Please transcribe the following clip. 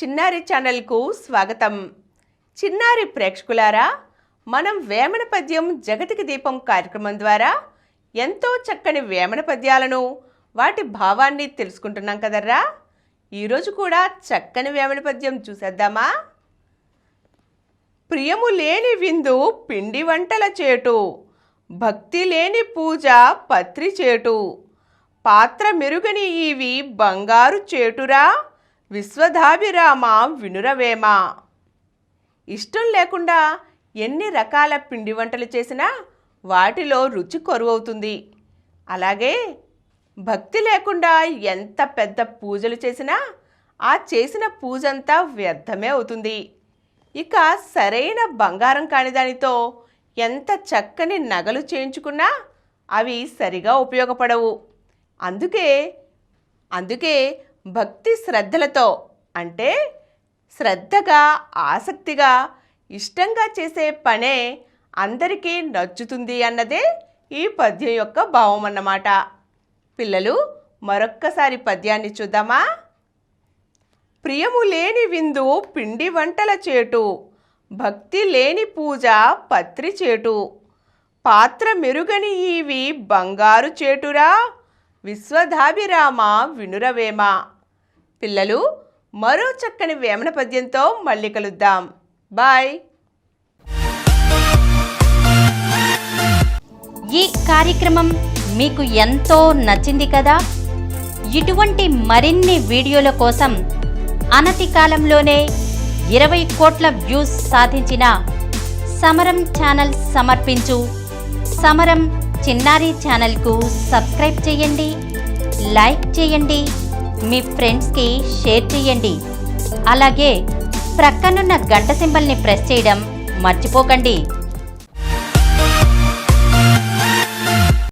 చిన్నారి ఛానల్కు స్వాగతం. చిన్నారి ప్రేక్షకులారా, మనం వేమన పద్యం జగతికి దీపం కార్యక్రమం ద్వారా ఎంతో చక్కని వేమన పద్యాలను వాటి భావాన్ని తెలుసుకుంటున్నాం కదర్రా. ఈరోజు కూడా చక్కని వేమన పద్యం చూసేద్దామా? ప్రియము లేని విందు పిండి వంటల చేటు, భక్తి లేని పూజ పత్రి చేటు, పాత్ర మెరుగని ఈవి బంగారు చేటురా, విశ్వధాభిరామ వినురవేమ. ఇష్టం లేకుండా ఎన్ని రకాల పిండి వంటలు చేసినా వాటిలో రుచి కొరువవుతుంది. అలాగే భక్తి లేకుండా ఎంత పెద్ద పూజలు చేసినా ఆ చేసిన పూజంతా వ్యర్థమే అవుతుంది. ఇక సరైన బంగారం కాని దానితో ఎంత చక్కని నగలు చేయించుకున్నా అవి సరిగా ఉపయోగపడవు. అందుకే భక్తి శ్రద్ధలతో, అంటే శ్రద్ధగా, ఆసక్తిగా, ఇష్టంగా చేసే పనే అందరికీ నచ్చుతుంది అన్నదే ఈ పద్యం యొక్క భావం అన్నమాట. పిల్లలు, మరొక్కసారి పద్యాన్ని చూద్దామా? ప్రియము లేని విందు పిండి వంటల చేటు, భక్తి లేని పూజ పత్రి చేటు, పాత్ర మెరుగని ఈవి బంగారు చేటురా, విశ్వధాభిరామ వినురవేమ. పిల్లలు, మరో చక్కని వేమన పద్యంతో మళ్ళీ కలుద్దాం. బాయ్. ఈ కార్యక్రమం మీకు ఎంతో నచ్చింది కదా? ఇటువంటి మరిన్ని వీడియోల కోసం అనతి కాలంలోనే 20 కోట్ల వ్యూస్ సాధించిన సమరం ఛానల్ సమర్పించు సమరం చిన్నారి ఛానల్కు సబ్స్క్రైబ్ చేయండి, లైక్ చేయండి, మీ ఫ్రెండ్స్కి షేర్ చేయండి. అలాగే ప్రక్కనున్న గంట సింబల్ని ప్రెస్ చేయడం మర్చిపోకండి.